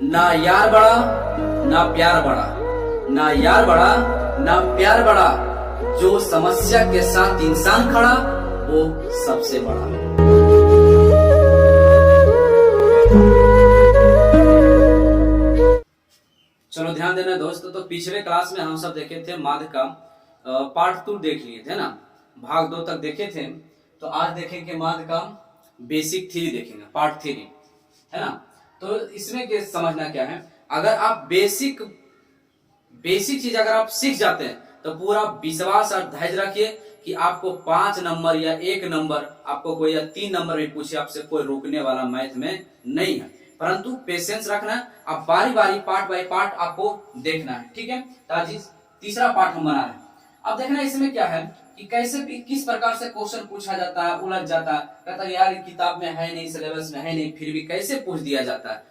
ना यार बड़ा ना प्यार बड़ा, ना यार बड़ा ना प्यार बड़ा, जो समस्या के साथ इंसान खड़ा वो सबसे बड़ा। चलो ध्यान देना दोस्तों, तो पिछले क्लास में हम सब देखे थे माध का पार्ट 2 देख लिए थे ना, भाग 2 तक देखे थे। तो आज देखेंगे माध का बेसिक थ्री देखेंगे, पार्ट 3 है ना। तो इसमें के समझना क्या है, अगर आप बेसिक चीज अगर आप सीख जाते हैं तो पूरा विश्वास और धैर्य रखिए कि आपको 5 नंबर या 1 नंबर आपको कोई या 3 नंबर भी पूछे, आपसे कोई रोकने वाला मैथ में नहीं है। परंतु पेशेंस रखना है, आप बारी बारी पार्ट बाय पार्ट आपको देखना है, ठीक है। तो आज तीसरा पार्ट हम बना रहे हैं। अब देखना इसमें क्या है कि कैसे किस प्रकार से क्वेश्चन पूछा जाता है, उलझ जाता है, कहता है यार किताब में है नहीं, सिलेबस में है नहीं, फिर भी कैसे पूछ दिया जाता है,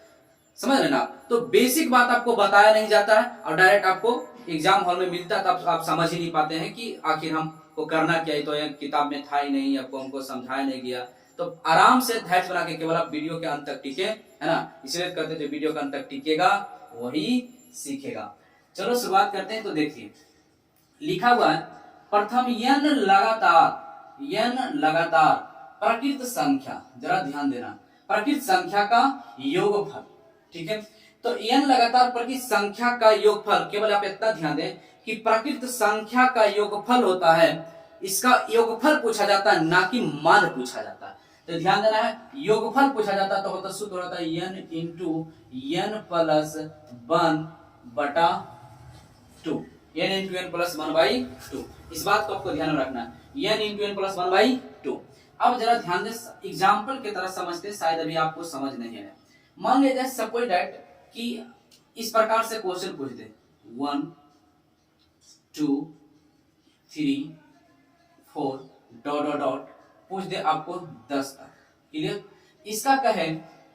समझ लेना। तो बेसिक बात आपको बताया नहीं जाता है और डायरेक्ट आपको एग्जाम हॉल में मिलता है, तब आप समझ ही नहीं पाते हैं कि आखिर हमको करना क्या है। तो ये किताब में था ही नहीं, आपको हमको समझाया नहीं गया। तो आराम से धैर्य बना के केवल आप वीडियो के अंत तक टिके, है ना। इसलिए कहते थे वीडियो के अंत तक टिकेगा वही सीखेगा। चलो शुरुआत करते हैं। तो देखिए लिखा हुआ है प्रथम n लगातार प्रकृत संख्या, जरा ध्यान देना, प्रकृत संख्या का योगफल, ठीक है। तो n लगातार प्रकृत संख्या का योगफल, केवल आप इतना ध्यान दें कि प्रकृत संख्या का योगफल होता है, इसका योगफल पूछा जाता है, ना कि मान पूछा जाता है। तो ध्यान देना है, योगफल पूछा जाता है तो होता सूत्र होता है n इंटू n प्लस 1 बटा 2, n into n plus 1 by 2। इस बात को आपको ध्यान में रखना है, n into n plus 1 by 2। अब जरा ध्यान दे, एग्जाम्पल की तरह समझते, शायद अभी आपको समझ नहीं है। मान लीजिए सपोज दैट कि इस प्रकार से क्वेश्चन पूछ दे 1 2 3 4 डॉट डॉट डॉट पूछ दे आपको 10 तक, क्लियर। इसका कहे,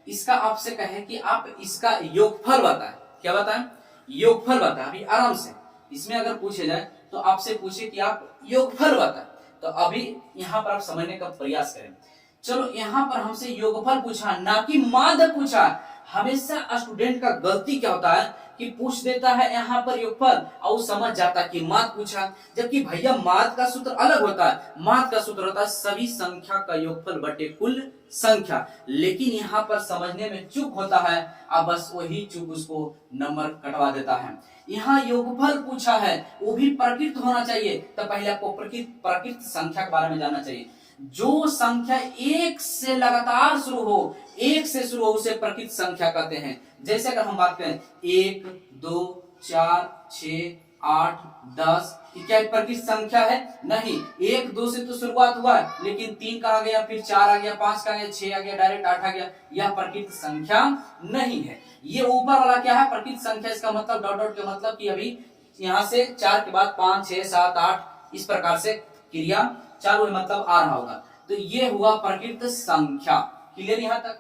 इसका आपसे कहे कि आप इसका योगफल बताएं, क्या बताएं, योगफल बताएं। अभी आराम से इसमें अगर पूछे जाए तो आपसे पूछे कि आप योगफल बताएं, तो अभी यहां पर आप समझने का प्रयास करें। चलो यहां पर हमसे योगफल पूछा, ना कि माध्य पूछा। हमेशा स्टूडेंट का गलती क्या होता है कि पूछ देता है यहाँ पर योगफल और समझ जाता है कि माध्य पूछा, जबकि भैया माध्य का सूत्र अलग होता है। माध्य का सूत्र होता है सभी संख्या का योगफल बटे कुल संख्या, लेकिन यहाँ पर समझने में चूक होता है, अब बस वही चूक उसको नंबर कटवा देता है। यहाँ योगफल पूछा है, वो भी प्रकृत होना चाहिए, तो पहले आपको प्रकृत संख्या के बारे में जानना चाहिए। जो संख्या एक से लगातार शुरू हो, एक से शुरू हो, उसे प्रकृत संख्या कहते हैं। जैसे अगर हम बात करें 1 2 4 6 8 10, क्या प्रकृत संख्या है? नहीं। 1 2 से तो शुरुआत हुआ है, लेकिन 3 का आ गया, फिर 4 आ गया, 5 का आ गया, 6 आ गया, डायरेक्ट 8 आ गया, यह प्रकृत संख्या नहीं है। ये ऊपर वाला क्या है? प्रकृत संख्या। इसका मतलब डॉट डॉट का मतलब कि अभी यहाँ से 4 के बाद 5 6 7 8 इस प्रकार से क्रिया चालू है, मतलब आ रहा होगा। तो ये हुआ प्रकृत संख्या, क्लियर यहाँ तक।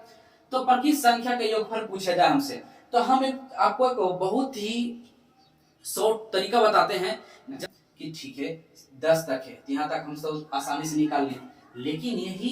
तो प्रकृत संख्या का योगफल पूछा जाए हमसे, तो हम आपको एक बहुत ही शॉर्ट तरीका बताते हैं कि ठीक है 10 तक है, यहाँ तक हम सब आसानी से निकाल लें, लेकिन यही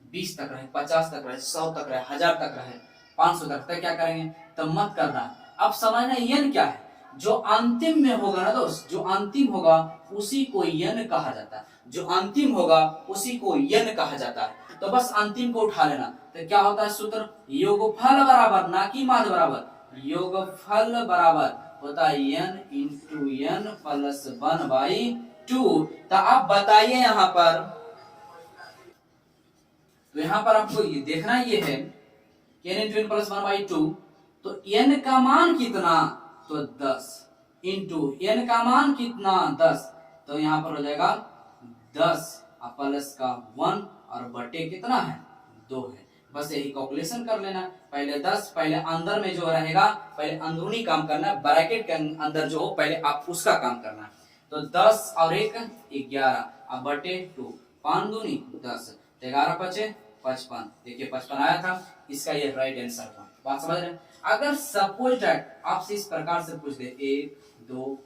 20 तक रहे, 50 तक रहे, 100 तक रहे, 1000 तक रहे, 500 तक क्या करेंगे? तब मत करना। अब समझना यन क्या है, जो अंतिम में होगा ना दोस्त, जो अंतिम होगा उसी को यन कहा जाता है, जो अंतिम होगा उसी को यन कहा जाता है। तो बस अंतिम को उठा लेना। तो क्या होता है सूत्र? योगफल बराबर, ना कि माध्य बराबर, योगफल बराबर होता है n into n plus 1 by 2। तो आप बताइए यहाँ पर, तो यहाँ पर आपको ये देखना ये है n into n plus 1 by 2। तो n का मान कितना? तो 10 इंटू n का मान कितना? 10। तो यहाँ पर हो जाएगा 10 प्लस का 1 और बटे कितना है? 2 है। बस यही कैलकुलेशन कर लेना। पहले 10, पहले अंदर में जो रहेगा, पहले अंदरूनी काम करना, ब्रैकेट के अंदर जो हो पहले आप उसका काम करना। तो 10 और 1 11, अब बटे 2, 5 दूनी 10, 11 पचे 55। देखिए 55 आया था, इसका ये राइट आंसर था। बात समझ रहे हैं? अगर सपोज दैट आपसे इस प्रकार से पूछ दे 1 2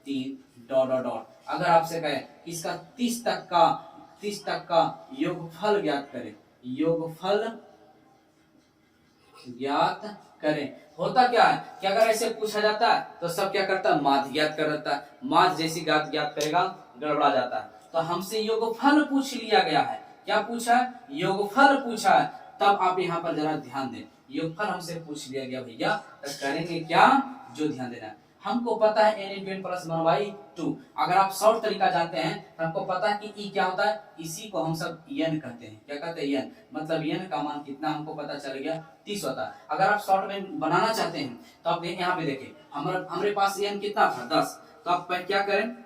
3 डॉट डॉट डॉट, अगर आपसे कहे इसका 30 तक का योगफल ज्ञात करें, योगफल ज्ञात करें। होता क्या है कि अगर ऐसे पूछा जाता है तो सब क्या करता है, माध्य ज्ञात कर देता है। माध्य जैसी ज्ञात ज्ञात करेगा गड़बड़ा जाता है। तो हमसे योगफल पूछ लिया गया है। क्या पूछा है, योगफल पूछा है। तब आप यहाँ पर जरा ध्यान दें, योगफल हमसे पूछ लिया गया भैया, तो करेंगे क्या, जो ध्यान देना है। हमको पता है n इंटू एन प्लस 1/2। अगर आप शॉर्ट तरीका जानते हैं तो हमको पता है कि ई क्या होता है, इसी को हम सब n कहते हैं। क्या कहते हैं, n, मतलब n का मान कितना हमको पता चल गया, 30 होता है। अगर आप शॉर्ट में बनाना चाहते हैं तो आप यहाँ पे देखिए, हमारे पास n कितना था, 10। तो आप क्या करें,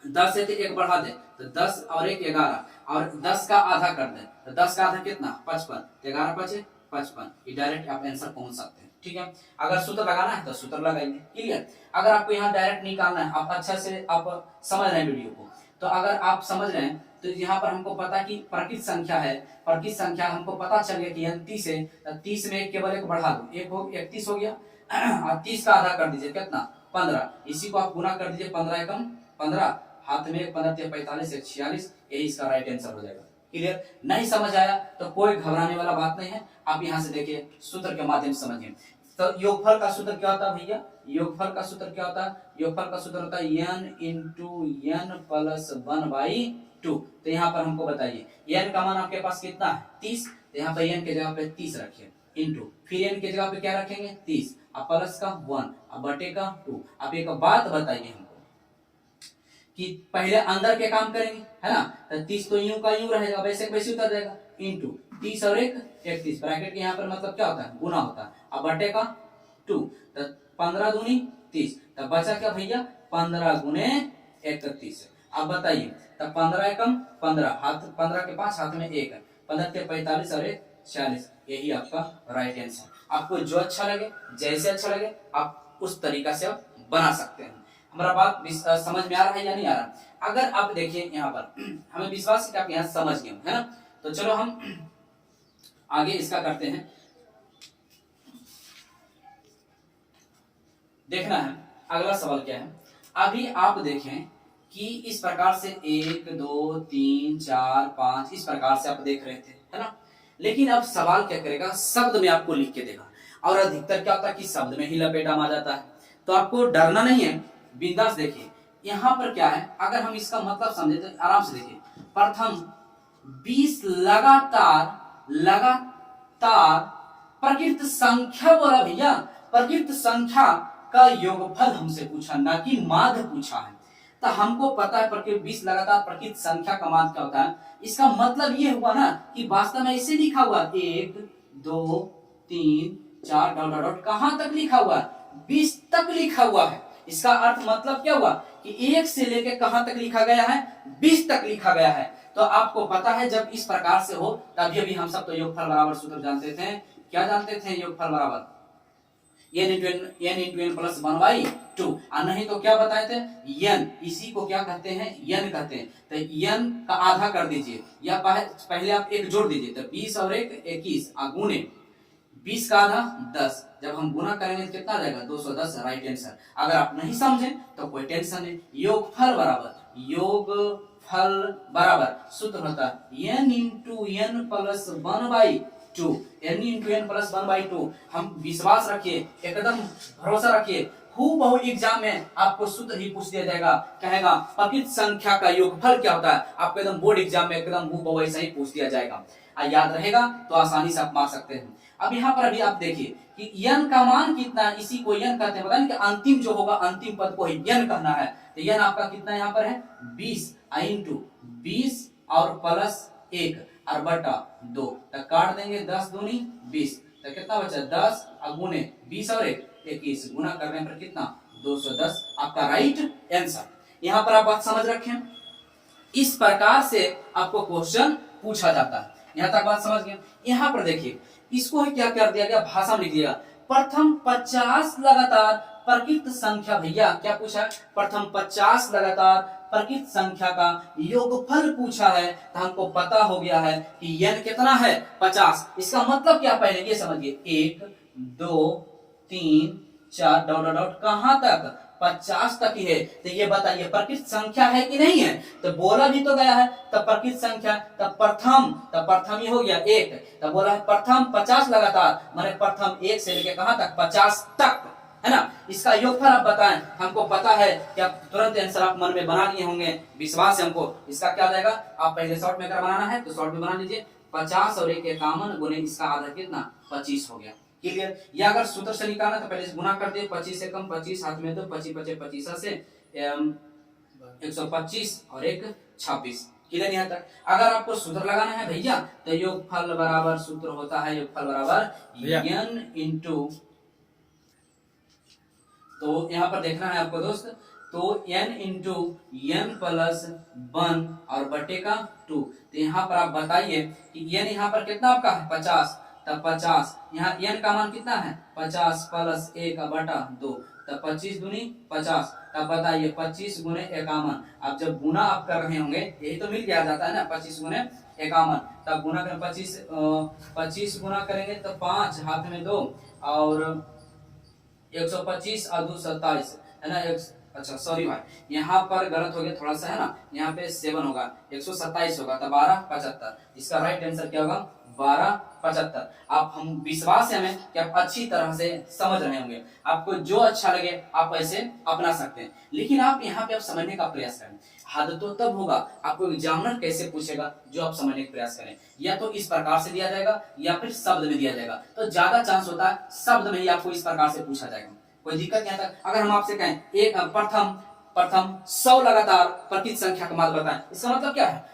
10 से 1 बढ़ा दे तो 10 और 1 11, और 10 का आधा कर दे तो 10 का आधा कितना, 55, 11 5 55। ये डायरेक्ट आप आंसर पहुंच सकते हैं। ठीक है, अगर सूत्र लगाना है तो सूत्र लगाएंगे। क्लियर। अगर आपको यहाँ डायरेक्ट निकालना है, आप अच्छा से आप समझ रहे हैं वीडियो को, तो अगर आप समझ रहे हैं तो यहाँ पर हमको पता कि प्रकृत संख्या है, प्रकृत संख्या हमको पता चल गया कि यह 30 है। तो 30 में केवल 1 बढ़ा दो, 1 हो 31 हो गया, और 30 का आधा कर दीजिए कितना, 15। इसी को आप गुना कर दीजिए, 15 एकम 15, हाथ में 15 45 46, यही इसका राइट आंसर हो जाएगा। क्लियर। नहीं समझ आया तो कोई घबराने वाला बात नहीं है, आप यहाँ से देखिए सूत्र के माध्यम से समझिए। तो योगफल का सूत्र क्या होता है भैया, योगफल का सूत्र क्या होता है, योगफल का सूत्र होता है n इंटू n प्लस 1/2। तो यहाँ पर हमको बताइए n का मान आपके पास कितना है, 30। तो यहाँ पे n के जगह पे 30 रखिए, इंटू फिर n के जगह पे क्या रखेंगे, 30, अब प्लस का 1, अब बटे का 2। आप एक बात बताइए हमको कि पहले अंदर के काम करेंगे, है ना। तो 30 तो यूं का यूं रहेगा, वैसे वैसे उतर जाएगा, इंटू 30 और 1 31। ब्रैकेट के यहाँ पर मतलब क्या होता है, गुना होता है। अब बटे का 2, तो 15 दूनी 30, तब बचा क्या भैया, 15 गुने 31। अब बताइए, तब 15 एकम 15, हाथ 15 के 5, हाथ में 1, 15 के 45 और 1 40। यही आपका राइट आंसर। आपको जो अच्छा लगे, जैसे अच्छा लगे, आप उस तरीका से आप बना सकते हैं। हमारा बात समझ में आ रहा है या नहीं आ रहा। अगर आप देखिए यहाँ पर हमें विश्वास है कि आप यहाँ समझ गए, है ना। तो चलो हम आगे इसका करते हैं। देखना है अगला सवाल क्या है। अभी आप देखें कि इस प्रकार से 1 2 3 4 5 इस प्रकार से आप देख रहे थे, है ना। लेकिन अब सवाल क्या करेगा, शब्द में आपको लिख के देगा, और अधिकतर क्या होता है कि शब्द में ही लपेटा आ जाता है। तो आपको डरना नहीं है, बिंदास देखिए। यहाँ पर क्या है, अगर हम इसका मतलब समझे तो आराम से देखिए। प्रथम 20 लगातार प्रकृत संख्या बोला भैया, प्रकृत संख्या का योगफल हमसे पूछा, ना कि माध्य पूछा है। तो हमको पता है प्रकृत 20 लगातार प्रकृत संख्या का मान क्या होता है। इसका मतलब ये हुआ ना कि वास्तव में ऐसे लिखा हुआ 1 2 3 4 डॉट डॉट कहां तक लिखा हुआ है, 20 तक लिखा हुआ है। इसका अर्थ मतलब क्या हुआ कि 1 से लेकर कहां तक लिखा गया है, 20 तक लिखा गया है। तो आपको पता है जब इस प्रकार से हो, तभी अभी हम सब तो योगफल बराबर सूत्र जानते थे। क्या जानते थे, योगफल बराबर n इंटू एन प्लस 1/2। और नहीं तो क्या बताए थे, n, इसी को क्या कहते हैं, n कहते हैं। तो n का आधा कर दीजिए, या पहले आप 1 जोड़ दीजिए, तो 20 और 1 21, गुने 20 का आधा 10। जब हम गुना करेंगे तो कितना आ जाएगा, 210, राइट आंसर। अगर आप नहीं समझे तो कोई टेंशन नहीं। योगफल बराबर सूत्र होता है n into n plus 1/2। n into n plus 1/2। हम विश्वास रखिए, एकदम भरोसा रखिए, हूबहू एग्जाम में आपको सूत्र ही पूछ दिया जाएगा, कहेगा प्रकृत संख्या का योगफल क्या होता है। आपको एकदम बोर्ड एग्जाम में एकदम हूबहू ऐसा ही पूछ दिया जाएगा। याद रहेगा तो आसानी से आप मार सकते हैं। अब यहाँ पर अभी आप देखिए कि n का मान कितना है, इसी को n कहते हैं। बताएं कि अंतिम जो होगा, अंतिम पद को ही n कहना है। तो n आपका कितना यहाँ पर है, 20 इंटू 20 और प्लस 1 और बटा 2। तो काट देंगे, 10 दूनी 20, तो कितना बचा, 10 और गुने 20 और 1 21, गुना करने पर कितना, 210, आपका राइट आंसर। यहाँ पर आप बात समझ रखें, इस प्रकार से आपको क्वेश्चन पूछा जाता है। यहाँ तक बात समझ गए। यहाँ पर देखिए, इसको ही क्या कर दिया गया, भाषा में लिख दिया, प्रथम 50 लगातार प्रकृत संख्या। भैया क्या पूछा, प्रथम 50 लगातार प्रकृत संख्या का योगफल पूछा है। तो हमको पता हो गया है कि n कितना है, 50। इसका मतलब क्या, पहले ये समझिए, 1 2 3 4 डॉट डॉट कहां तक, 50 तक ही है। तो ये बताइए प्रकृत संख्या है कि नहीं है? तो बोला भी तो गया है तब प्रकृत संख्या, तब प्रथम ही हो गया 1, तब बोला है प्रथम 50 लगातार, माने प्रथम 1 से लेके कहां तक? 50 तक, है ना। इसका योगफल आप बताएं, हमको पता है कि आप तुरंत आंसर आप मन में बना लिए होंगे, विश्वास है हमको। इसका क्या जाएगा? आप पहले शॉर्ट में अगर बनाना है तो शॉर्ट में बना लीजिए, 50 और 1 51 गुने इसका आधा कितना? 25 हो गया। क्लियर? या अगर सूत्र से निकालना तो पहले गुना करते हैं, 25 से कम 25 हाथ में, तो 25 25 से 125 और 1 26। क्लियर यहाँ तक? अगर आपको सूत्र लगाना है भैया तो योगफल बराबर सूत्र होता है, योगफल बराबर n इंटू, तो यहाँ पर देखना है आपको दोस्त, तो n इंटू n प्लस 1 और बटे का 2। तो यहाँ पर आप बताइए कि n यहाँ पर कितना आपका है? 50, तब 50 यहाँ n का मान कितना है? 50 प्लस 1 बटा 2, तब 25 दूनी 50। तब बताइए 25 गुने 51, अब जब गुना आप कर रहे होंगे यही तो मिल गया जाता है ना, 25 गुने 51, तब गुना करें 25 गुना करेंगे तो 5 हाथ में 2 और 125 और 2 27, है ना। अच्छा सॉरी भाई, यहाँ पर गलत हो गया थोड़ा सा, है ना। यहाँ पे 7 होगा, 127 होगा, तब 1275। इसका राइट आंसर क्या होगा? 1275। आप हम विश्वास है हमें कि आप अच्छी तरह से समझ रहे होंगे। आपको जो अच्छा लगे आप ऐसे अपना सकते हैं, लेकिन आप यहाँ पे आप समझने का प्रयास करें। हद तो तब होगा, आपको एग्जामिनर कैसे पूछेगा? जो आप समझने का प्रयास करें, या तो इस प्रकार से दिया जाएगा या फिर शब्द में दिया जाएगा, तो ज्यादा चांस होता है शब्द में ही आपको इस प्रकार से पूछा जाएगा। कोई दिक्कत नहीं आता। अगर हम आपसे कहें एक प्रथम 100 लगातार प्रकृत संख्या का मान बताएं, इसका मतलब क्या है?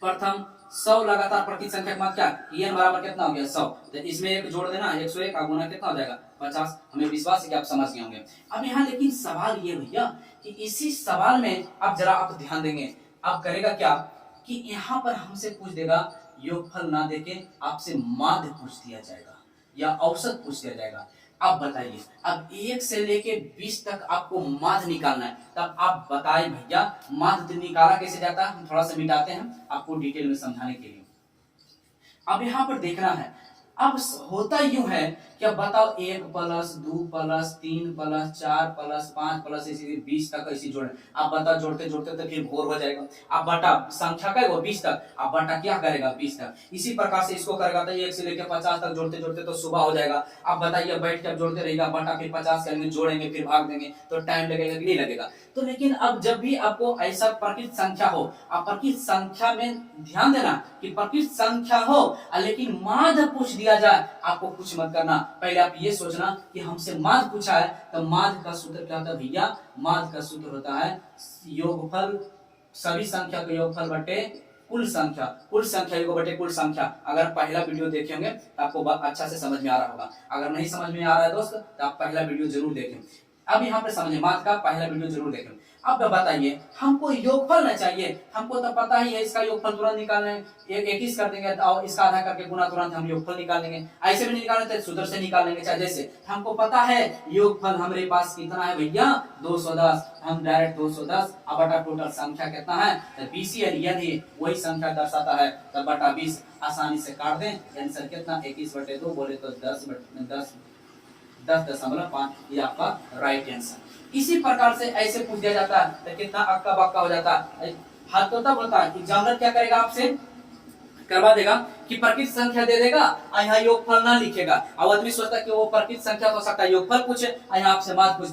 प्रथम 100 लगातार प्रकृत संख्या का मान क्या? n बराबर कितना हो गया? 100। तो इसमें एक जोड़ देना, 101 का गुना कितना हो जाएगा? 50। हमें विश्वास है कि आप समझ गए होंगे। अब यहाँ लेकिन सवाल ये भैया कि इसी सवाल में अब जरा आप ध्यान देंगे, आप करेगा क्या कि यहाँ पर हमसे पूछ देगा योगफल ना देके आपसे माध्य पूछ दिया जाएगा या औसत पूछ दिया जाएगा। अब बताइए, अब 1 से लेके 20 तक आपको माध्य निकालना है, तब आप बताइए भैया माध्य निकाला कैसे जाता है? हम थोड़ा सा मिटाते हैं आपको डिटेल में समझाने के लिए। अब यहाँ पर देखना है, अब होता यूं है कि अब बताओ 1 plus 2 plus 3 plus 4 plus 5 plus इसी 20 तक ऐसी जोड़े। आप बताओ जोड़ते जोड़ते तो फिर भोर हो जाएगा। अब बटा संख्या का है वो 20 तक, अब बटा क्या करेगा? 20 तक। इसी प्रकार से इसको करेगा तो 1 से लेकर 50 तक जोड़ते जोड़ते तो सुबह हो जाएगा। अब बताइए बैठ के जोड़ते रहेगा, बटा फिर 50 करेंगे, जोड़ेंगे, फिर भाग देंगे, तो टाइम लगेगा कि नहीं लगेगा? तो लेकिन अब जब भी आपको ऐसा प्रकृत संख्या हो, आप प्रकृत संख्या में ध्यान देना कि प्रकृत संख्या हो लेकिन माध्य पूछ दिया जाए, आपको कुछ मत करना। पहले आप ये सोचना कि हमसे माध्य पूछा है, तो माध्य का सूत्र क्या होता है भैया? माध्य का सूत्र होता है योगफल, सभी संख्या का योगफल बटे कुल संख्या, कुल संख्या योग बटे कुल संख्या। अगर पहला वीडियो देखे होंगे तो आपको अच्छा से समझ में आ रहा होगा। अगर नहीं समझ में आ रहा है दोस्त तो आप पहला वीडियो जरूर देखें। अब यहाँ पे समझिए, माध्य का पहला वीडियो जरूर देखें। अब बताइए हमको योगफल ना चाहिए, हमको तो पता ही है इसका योगफल तुरंत निकालना है, 21 कर देंगे और इसका आधा करके गुना तुरंत हम योगफल निकाल लेंगे। ऐसे भी निकालने तो सूत्र से निकाल लेंगे, चाहे जैसे। हमको पता है योगफल हमारे पास कितना है भैया? 210। हम डायरेक्ट 210 अब बटा टोटल संख्या कितना है? तो 20 यदि वही संख्या दर्शाता है तो बटा 20 आसानी से काट दें। आंसर कितना? 21 बटे 2 बोले तो 10.5। ये आपका राइट आंसर। इसी प्रकार से ऐसे पूछ दिया जाता है तो कितना अक्का बक्का हो जाता है। हाथ तो तब होता है एग्जामिनर क्या करेगा? आपसे करवा देगा कि प्रकृत संख्या दे देगा और यहाँ योगफल ना लिखेगा। अब आदमी सोचता है कि वो प्रकृत संख्या हो सकता है योगफल पूछे और यहाँ आपसे माध्य पूछ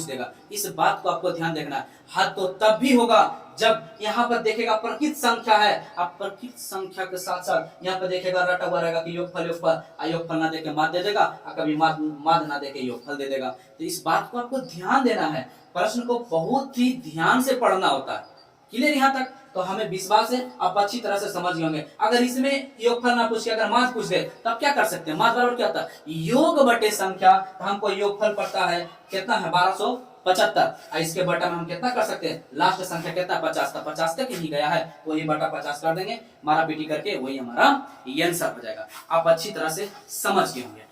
देगा। इस बात को आपको ध्यान देखना है। हद तो तब भी होगा जब यहाँ पर देखेगा प्रकृत संख्या है, आप प्रकृत संख्या के साथ साथ यहाँ पर देखेगा रटा हुआ रहेगा कि योगफल ना देके माध्य दे देगा और कभी माध्य ना देके योगफल दे देगा। तो इस बात को आपको ध्यान देना है, प्रश्न को बहुत ही ध्यान से पढ़ना होता है। क्लियर यहाँ तक? तो हमें विश्वास है आप अच्छी तरह से समझ गए होंगे। अगर इसमें योगफल ना पूछ के अगर माध्य पूछ दे तब क्या कर सकते हैं? माध्य बराबर क्या होता है? योग बटे संख्या। तो हमको योगफल पड़ता है कितना है? 1275। इसके बटा में हम कितना कर सकते हैं? लास्ट संख्या कितना? 50। 50 तक ही गया है, वही बटा 50 कर देंगे, मारा पीटी करके वही हमारा आंसर हो जाएगा। आप अच्छी तरह से समझ गए होंगे।